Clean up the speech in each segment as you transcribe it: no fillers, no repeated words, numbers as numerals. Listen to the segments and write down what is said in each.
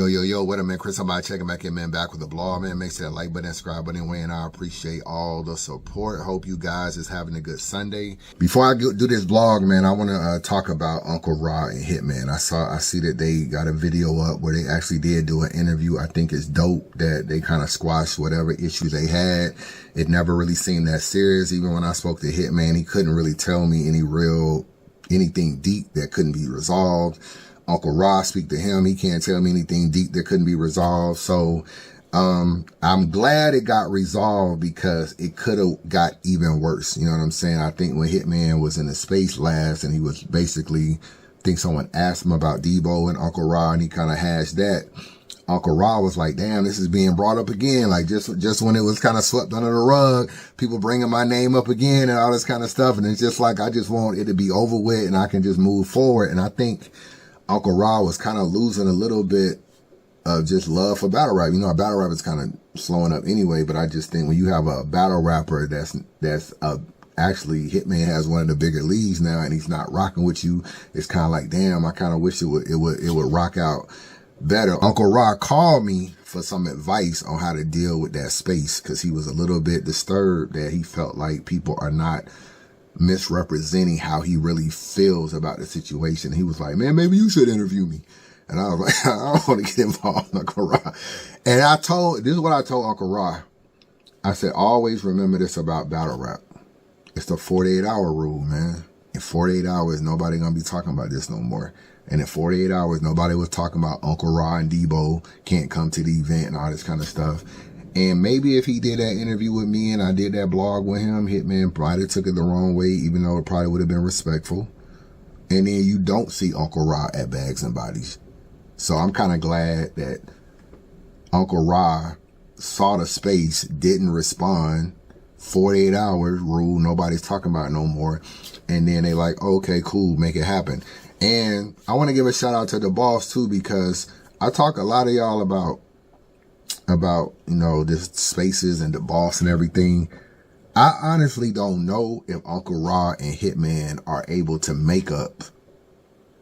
Yo, what up, man? ChrisUnbias checking back in, man. Back with the blog, man. Make sure that like button and subscribe button anyway, and I appreciate all the support. Hope you guys is having a good Sunday. Before I do this blog, man, I want to talk about Uncle Ra and Hitman. I see that they got a video up where they actually did do an interview. I think it's dope that they kind of squashed whatever issues they had. It never really seemed that serious. Even when I spoke to Hitman, he couldn't really tell me anything deep that couldn't be resolved. Uncle Ra, speak to him. He can't tell me anything deep that couldn't be resolved. So, I'm glad it got resolved because it could have got even worse. You know what I'm saying? I think when Hitman was in the space last and he was basically, I think someone asked him about Debo and Uncle Ra and he kind of hashed that. Uncle Ra was like, damn, this is being brought up again. Like just when it was kind of swept under the rug, people bringing my name up again and all this kind of stuff. And it's just like, I just want it to be over with and I can just move forward. And I think Uncle Ra was kind of losing a little bit of just love for battle rap. You know, battle rap is kind of slowing up anyway, but I just think when you have a battle rapper that's actually Hitman has one of the bigger leagues now and he's not rocking with you, it's kind of like, damn, I kind of wish it would rock out better. Uncle Ra called me for some advice on how to deal with that space because he was a little bit disturbed that he felt like people are not misrepresenting how he really feels about the situation. He was like, man, maybe you should interview me. And I was like, I don't want to get involved, Uncle Ra. And this is what I told Uncle Ra. I said, always remember this about battle rap. It's the 48-hour rule, man. In 48 hours, nobody gonna be talking about this no more. And in 48 hours, nobody was talking about Uncle Ra and Debo can't come to the event and all this kind of stuff. And maybe if he did that interview with me and I did that blog with him, Hitman probably took it the wrong way, even though it probably would have been respectful. And then you don't see Uncle Ra at Bags and Bodies. So I'm kind of glad that Uncle Ra saw the space, didn't respond, 48 hours rule, nobody's talking about it no more. And then they like, okay, cool, make it happen. And I want to give a shout out to the boss too, because I talk a lot of y'all about, you know, this spaces and the boss and everything. I honestly don't know if Uncle Ra and Hitman are able to make up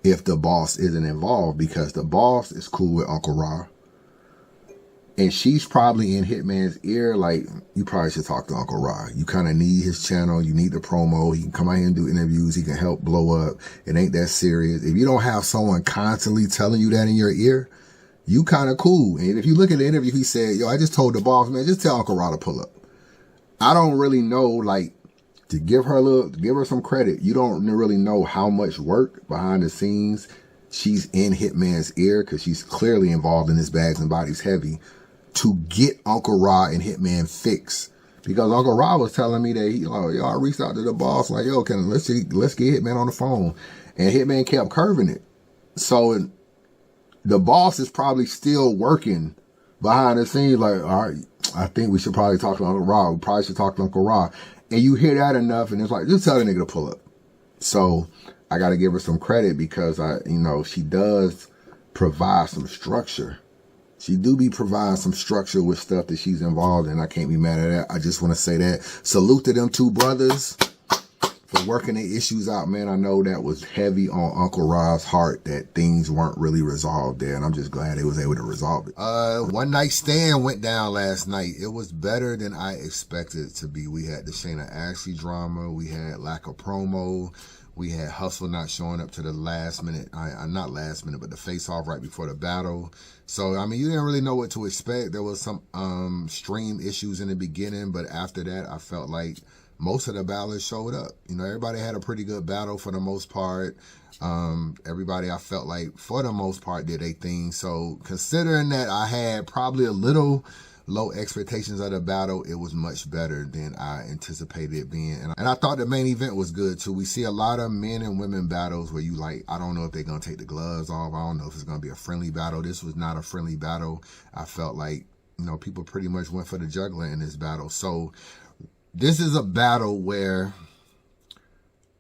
if the boss isn't involved, because the boss is cool with Uncle Ra. And she's probably in Hitman's ear, like, you probably should talk to Uncle Ra. You kind of need his channel. You need the promo. He can come out here and do interviews. He can help blow up. It ain't that serious. If you don't have someone constantly telling you that in your ear, you kind of cool. And if you look at the interview, he said, yo, I just told the boss, man, just tell Uncle Ra to pull up. I don't really know, like, to give her some credit. You don't really know how much work behind the scenes she's in Hitman's ear, because she's clearly involved in this Bags and Bodies heavy, to get Uncle Ra and Hitman fixed. Because Uncle Ra was telling me that I reached out to the boss, like, yo, let's get Hitman on the phone. And Hitman kept curving it. So the boss is probably still working behind the scenes, like, all right, I think we should probably talk to Uncle Ra. We probably should talk to Uncle Ra. And you hear that enough, and it's like, just tell the nigga to pull up. So I got to give her some credit because she does provide some structure. She do be providing some structure with stuff that she's involved in. I can't be mad at that. I just want to say that. Salute to them two brothers for working the issues out, man. I know that was heavy on Uncle Ra's heart that things weren't really resolved there, and I'm just glad they was able to resolve it. One Night Stand went down last night. It was better than I expected it to be. We had the Shayna Ashley drama. We had lack of promo. We had Hustle not showing up to the last minute. Not last minute, but the face-off right before the battle. So, I mean, you didn't really know what to expect. There was some stream issues in the beginning, but after that, I felt like most of the battles showed up. You know, everybody had a pretty good battle for the most part. Everybody, I felt like, for the most part, did a thing. So, considering that I had probably a little low expectations of the battle, it was much better than I anticipated it being. And I thought the main event was good too. We see a lot of men and women battles where you like, I don't know if they're going to take the gloves off. I don't know if it's going to be a friendly battle. This was not a friendly battle. I felt like, people pretty much went for the juggler in this battle. So this is a battle where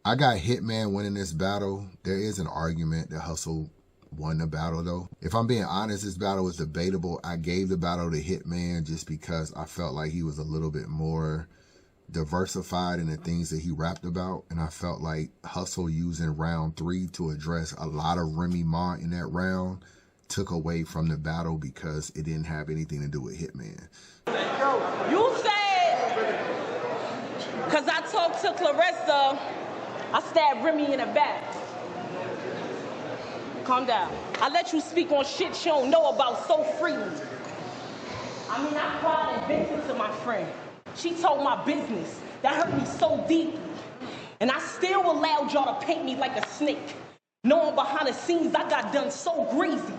I got Hitman winning this battle. There is an argument that Hustle won the battle though. If I'm being honest, this battle was debatable. I gave the battle to Hitman just because I felt like he was a little bit more diversified in the things that he rapped about. And I felt like Hustle using round 3 to address a lot of Remy Ma in that round took away from the battle because it didn't have anything to do with Hitman. You said, because I talked to Clarissa, I stabbed Remy in the back. Calm down. I let you speak on shit you don't know about so freely. I mean, I cried and vented to my friend. She told my business. That hurt me so deeply. And I still allowed y'all to paint me like a snake. Knowing behind the scenes I got done so greasy.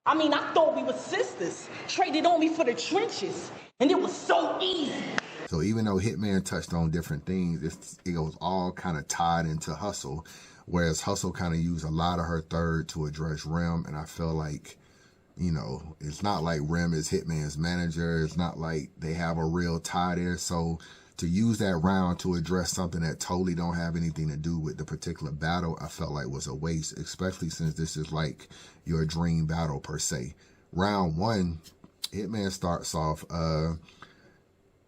I mean, I thought we were sisters. Traded on me for the trenches. And it was so easy. So even though Hitman touched on different things, it was all kind of tied into Hustle. Whereas Hustle kind of used a lot of her third to address Rem. And I feel like, you know, it's not like Rem is Hitman's manager. It's not like they have a real tie there. So to use that round to address something that totally don't have anything to do with the particular battle, I felt like was a waste, especially since this is like your dream battle per se. Round one, Hitman starts off,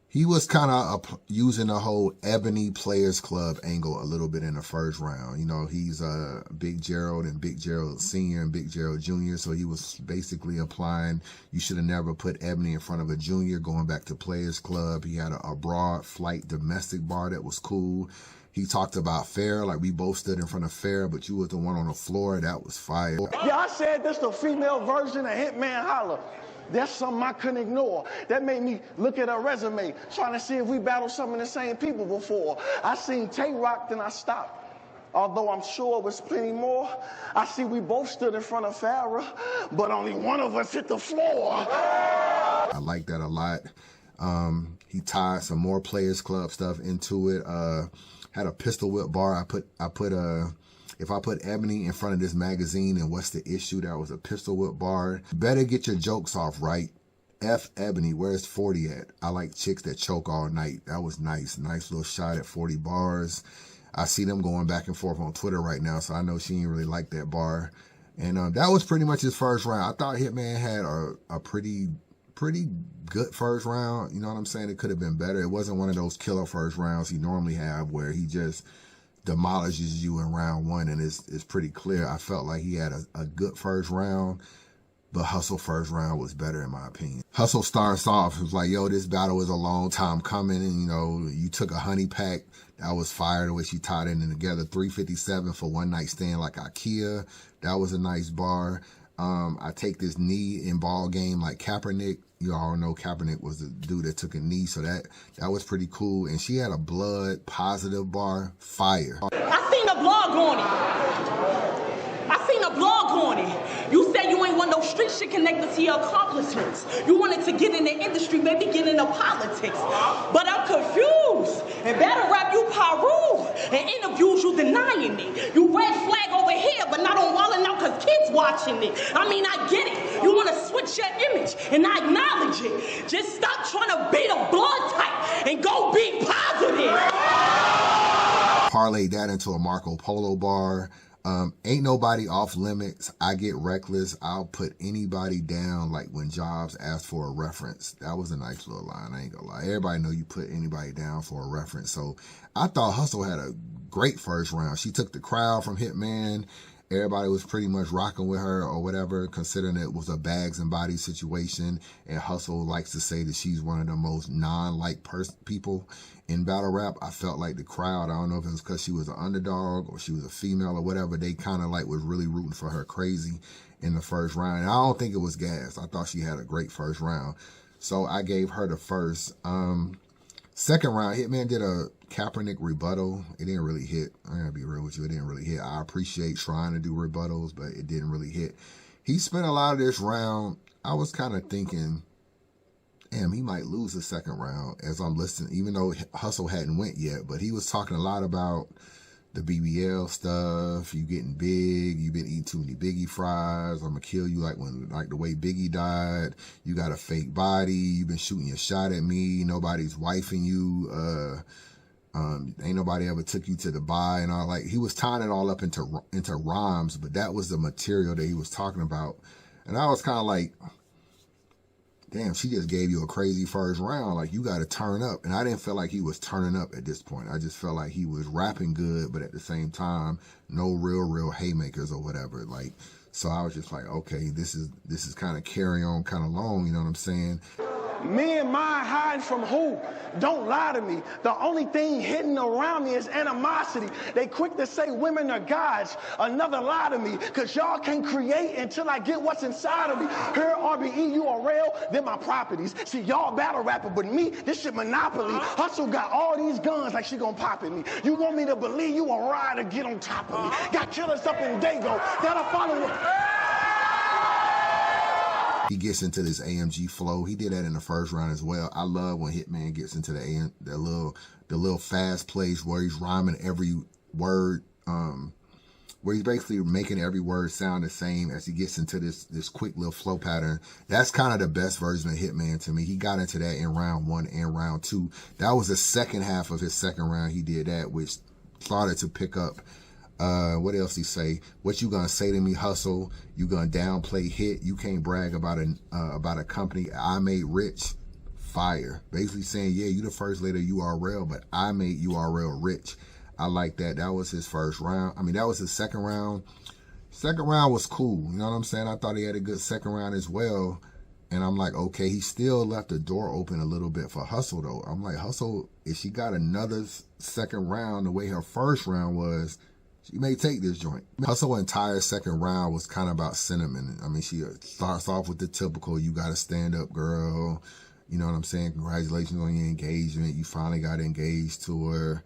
he was kind of using the whole Ebony Players Club angle a little bit in the first round. You know, he's Big Gerald and Big Gerald Sr. and Big Gerald Jr. So he was basically applying, you should have never put Ebony in front of a junior, going back to Players Club. He had a broad flight domestic bar that was cool. He talked about Fair, like we both stood in front of Fair, but you was the one on the floor. That was fire. Yeah, I said this the female version of Hitman Holla. That's something I couldn't ignore. That made me look at her resume, trying to see if we battled some of the same people before. I seen Tay-Rock, then I stopped. Although I'm sure it was plenty more. I see we both stood in front of Farrah, but only one of us hit the floor. I like that a lot. He tied some more Players Club stuff into it. Had a pistol whip bar. If I put Ebony in front of this magazine and what's the issue, that was a pistol whip bar. Better get your jokes off right. F Ebony, where's 40 at? I like chicks that choke all night. That was nice. Nice little shot at 40 bars. I see them going back and forth on Twitter right now, so I know she didn't really like that bar. And that was pretty much his first round. I thought Hitman had a pretty good first round. You know what I'm saying? It could have been better. It wasn't one of those killer first rounds he normally have where he just demolishes you in round one, and it's pretty clear. I felt like he had a good first round, but Hustle first round was better in my opinion. Hustle starts off, it was like, yo, this battle was a long time coming, and you know, you took a honey pack. That was fire the way she tied it in together. 357 for one night stand like IKEA. That was a nice bar. I take this knee in ball game like Kaepernick. You all know Kaepernick was the dude that took a knee, so that was pretty cool. And she had a blood positive bar, fire. I seen a blog on it. I seen a blog on it. You said you ain't want no street shit connected to your accomplishments. You wanted to get in the industry, maybe get into politics. But I'm confused. And battle rap, you Paru. And interviews, you denying it. You red flag over here, but not on Wallin' Out because kids watching it. I mean, I get it. You want to switch your image, and I acknowledge it. Just stop trying to beat a blood type and go be positive. Parlay that into a Marco Polo bar. Ain't nobody off limits. I get reckless. I'll put anybody down, like when Jobs asked for a reference. That was a nice little line, I ain't gonna lie. Everybody know you put anybody down for a reference. So I thought Hustle had a great first round. She took the crowd from Hitman. Everybody was pretty much rocking with her or whatever, considering it was a bags and bodies situation. And Hustle likes to say that she's one of the most non-like people in battle rap. I felt like the crowd, I don't know if it was because she was an underdog or she was a female or whatever, they kind of like was really rooting for her crazy in the first round. And I don't think it was gas. I thought she had a great first round. So I gave her the first. Second round, Hitman did a Kaepernick rebuttal. It didn't really hit. I'm going to be real with you. It didn't really hit. I appreciate trying to do rebuttals, but it didn't really hit. He spent a lot of this round. I was kind of thinking, damn, he might lose the second round as I'm listening, even though Hustle hadn't went yet. But he was talking a lot about the BBL stuff. You getting big. You been eating too many Biggie fries. I'm going to kill you like the way Biggie died. You got a fake body. You been shooting your shot at me. Nobody's wifing you. Ain't nobody ever took you to Dubai and all. Like, he was tying it all up into rhymes, but that was the material that he was talking about. And I was kind of like, damn, she just gave you a crazy first round. Like, you got to turn up. And I didn't feel like he was turning up at this point. I just felt like he was rapping good, but at the same time, no real haymakers or whatever. Like, so I was just like, okay, this is kind of carry on kind of long. You know what I'm saying? Me and mine hiding from who? Don't lie to me. The only thing hidden around me is animosity. They quick to say women are gods. Another lie to me, because y'all can't create until I get what's inside of me. Her, RBE, URL, they're my properties. See, y'all battle rapper, but me, this shit monopoly. Hustle got all these guns like she gonna pop at me. You want me to believe you a rider, get on top of me. Got killers up in Dago that'll follow. He gets into this AMG flow. He did that in the first round as well. I love when Hitman gets into the little fast place where he's rhyming every word, where he's basically making every word sound the same as he gets into this quick little flow pattern. That's kind of the best version of Hitman to me. He got into that in round 1 and round 2. That was the second half of his second round. He did that, which started to pick up. What else he say? What you gonna say to me, hustle? You gonna downplay hit? You can't brag about a company I made rich. Fire. Basically saying, yeah, you the first lady of URL, but I made URL rich. I like that. That was his first round. I mean, that was his second round. Second round was cool. You know what I'm saying? I thought he had a good second round as well. And I'm like, okay, he still left the door open a little bit for Hustle, though. I'm like, Hustle, if she got another second round the way her first round was, she may take this joint. Hustle's entire second round was kind of about Cinnamon. I mean, she starts off with the typical, you got to stand up, girl. You know what I'm saying? Congratulations on your engagement. You finally got engaged to her.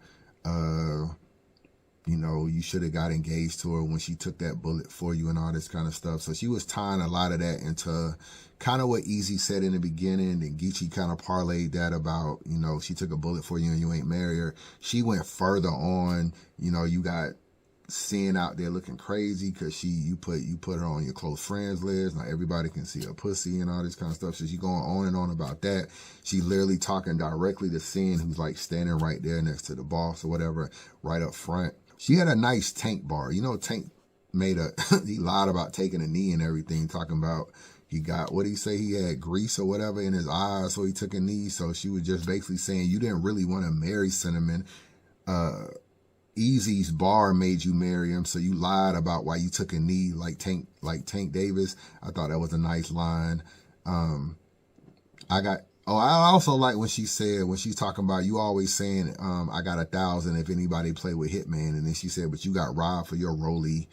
You know, you should have got engaged to her when she took that bullet for you and all this kind of stuff. So she was tying a lot of that into kind of what Easy said in the beginning. And Geechee kind of parlayed that about, you know, she took a bullet for you and you ain't married her. She went further on, you know, you got Sin out there looking crazy because you put her on your close friends list. Now everybody can see her pussy and all this kind of stuff. So she going on and on about that. She literally talking directly to Sin, who's like standing right there next to the boss or whatever, right up front. She had a nice Tank bar. You know, Tank made he lied about taking a knee and everything, talking about he got, what did he say? He had grease or whatever in his eyes, so he took a knee. So she was just basically saying, you didn't really want to marry Cinnamon. Easy's bar made you marry him, so you lied about why you took a knee like Tank Davis. I thought that was a nice line. I also like when she said, when she's talking about, you always saying, I got 1,000 if anybody play with Hitman. And then she said, but you got robbed for your rollie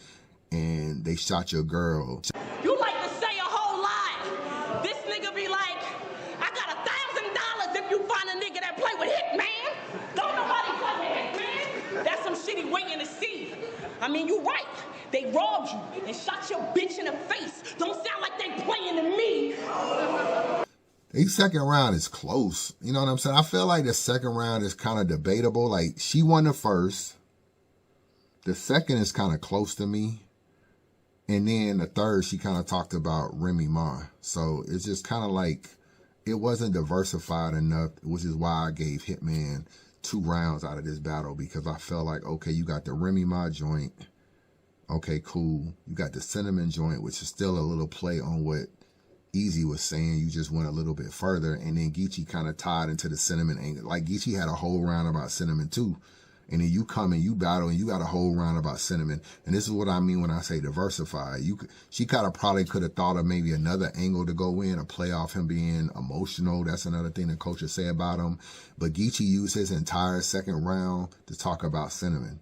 and they shot your girl. You like to say a whole lot. This nigga be like, I got $1,000 if you find a nigga that play with Hitman. Don't nobody play with Hitman. That's some shit he waiting to see. I mean, you right. They robbed you and shot your bitch in the face. Don't sound like they playing to me. The second round is close. You know what I'm saying? I feel like the second round is kind of debatable. Like, she won the first. The second is kind of close to me. And then the third, she kind of talked about Remy Ma. So it's just kind of like, it wasn't diversified enough, which is why I gave Hitman 2 rounds out of this battle, because I felt like, okay, you got the Remy Ma joint. Okay, cool. You got the Cinnamon joint, which is still a little play on what Easy was saying. You just went a little bit further. And then Geechee kind of tied into the Cinnamon angle. Like, Geechee had a whole round about Cinnamon too. And then you come and you battle and you got a whole round about Cinnamon. And this is what I mean when I say diversify. She kind of probably could have thought of maybe another angle to go in, a play off him being emotional. That's another thing the coach would say about him. But Geechee used his entire second round to talk about Cinnamon.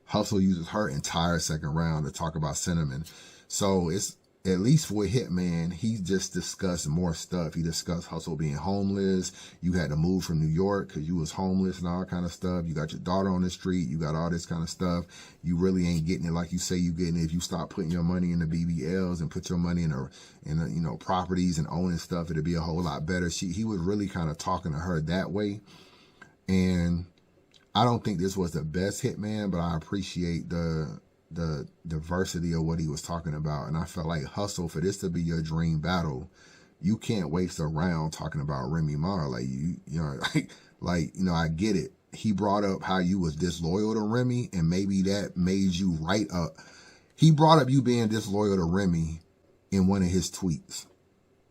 Hustle uses her entire second round to talk about Cinnamon. So it's, at least with Hitman, he just discussed more stuff. He discussed Hustle being homeless. You had to move from New York because you was homeless and all kind of stuff. You got your daughter on the street. You got all this kind of stuff. You really ain't getting it like you say you getting it if you start putting your money in the BBLs and put your money in you know, properties and owning stuff. It'd be a whole lot better. He was really kind of talking to her that way. And I don't think this was the best Hitman, but I appreciate the diversity of what he was talking about. And I felt like, Hustle, for this to be your dream battle, you can't waste a round talking about Remy Ma. Like, you know, like, you know, I get it. He brought up how you was disloyal to Remy, and maybe that made you right up. He brought up you being disloyal to Remy in one of his tweets.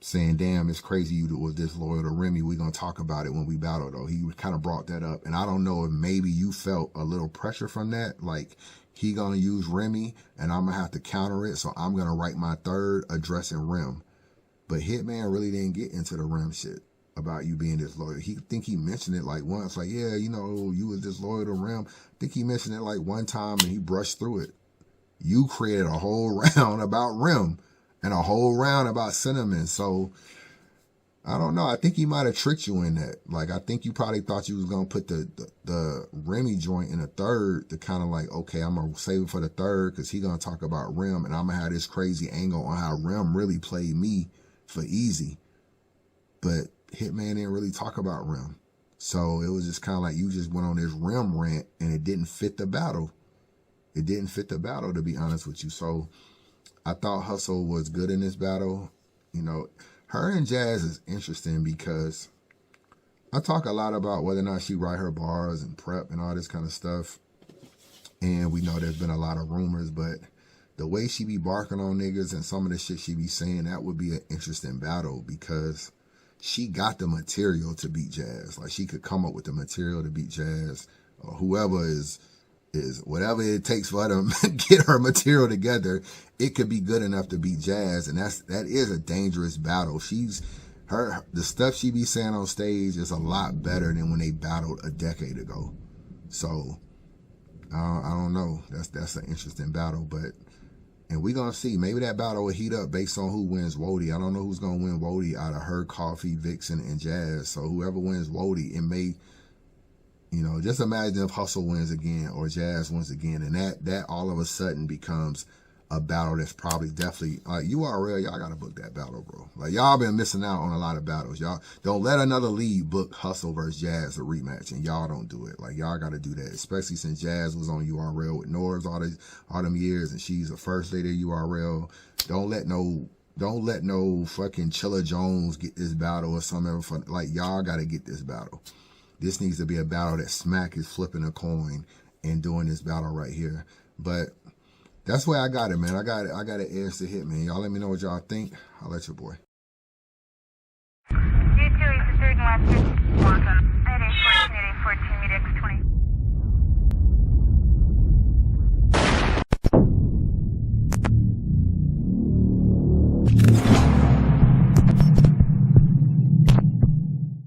saying, damn, it's crazy you was disloyal to Remy. We're going to talk about it when we battle, though. He kind of brought that up. And I don't know if maybe you felt a little pressure from that. Like, he going to use Remy, and I'm going to have to counter it. So I'm going to write my third addressing Rem. But Hitman really didn't get into the Rem shit about you being disloyal. He think he mentioned it like once. Like, yeah, you know, you was disloyal to Rem. I think he mentioned it like one time, and he brushed through it. You created a whole round about Rem and a whole round about Cinnamon. So, I don't know. I think he might have tricked you in that. Like, I think you probably thought you was going to put the Remy joint in a third to kind of like, okay, I'm going to save it for the third because he going to talk about Rem, and I'm going to have this crazy angle on how Rem really played me for easy. But Hitman didn't really talk about Rem. So, it was just kind of like you just went on this Rem rant, and it didn't fit the battle. It didn't fit the battle, to be honest with you. So, I thought Hustle was good in this battle. You know, her and Jazz is interesting because I talk a lot about whether or not she write her bars and prep and all this kind of stuff. And we know there's been a lot of rumors, but the way she be barking on niggas and some of the shit she be saying, that would be an interesting battle because she got the material to beat Jazz. Like, she could come up with the material to beat Jazz, or whoever is whatever it takes for her to get her material together, it could be good enough to beat Jazz, and that is a dangerous battle. The stuff she be saying on stage is a lot better than when they battled a decade ago. So I don't know. That's an interesting battle, and we're gonna see. Maybe that battle will heat up based on who wins Wody. I don't know who's gonna win Wody out of her, Coffee, Vixen, and Jazz. So whoever wins Wody, it may. You know, just imagine if Hustle wins again or Jazz wins again, and that all of a sudden becomes a battle that's probably definitely like URL. Y'all gotta book that battle, bro. Like, y'all been missing out on a lot of battles. Y'all don't let another league book Hustle versus Jazz a rematch, and y'all don't do it. Like, y'all gotta do that, especially since Jazz was on URL with Norris all them years, and she's the first lady of URL. Don't let no fucking Chilla Jones get this battle or something. Like, y'all gotta get this battle. This needs to be a battle that Smack is flipping a coin and doing this battle right here. But that's where I got it, man. I got an edge to Hitman. Y'all let me know what y'all think. I'll let your boy. You too, it's the third one.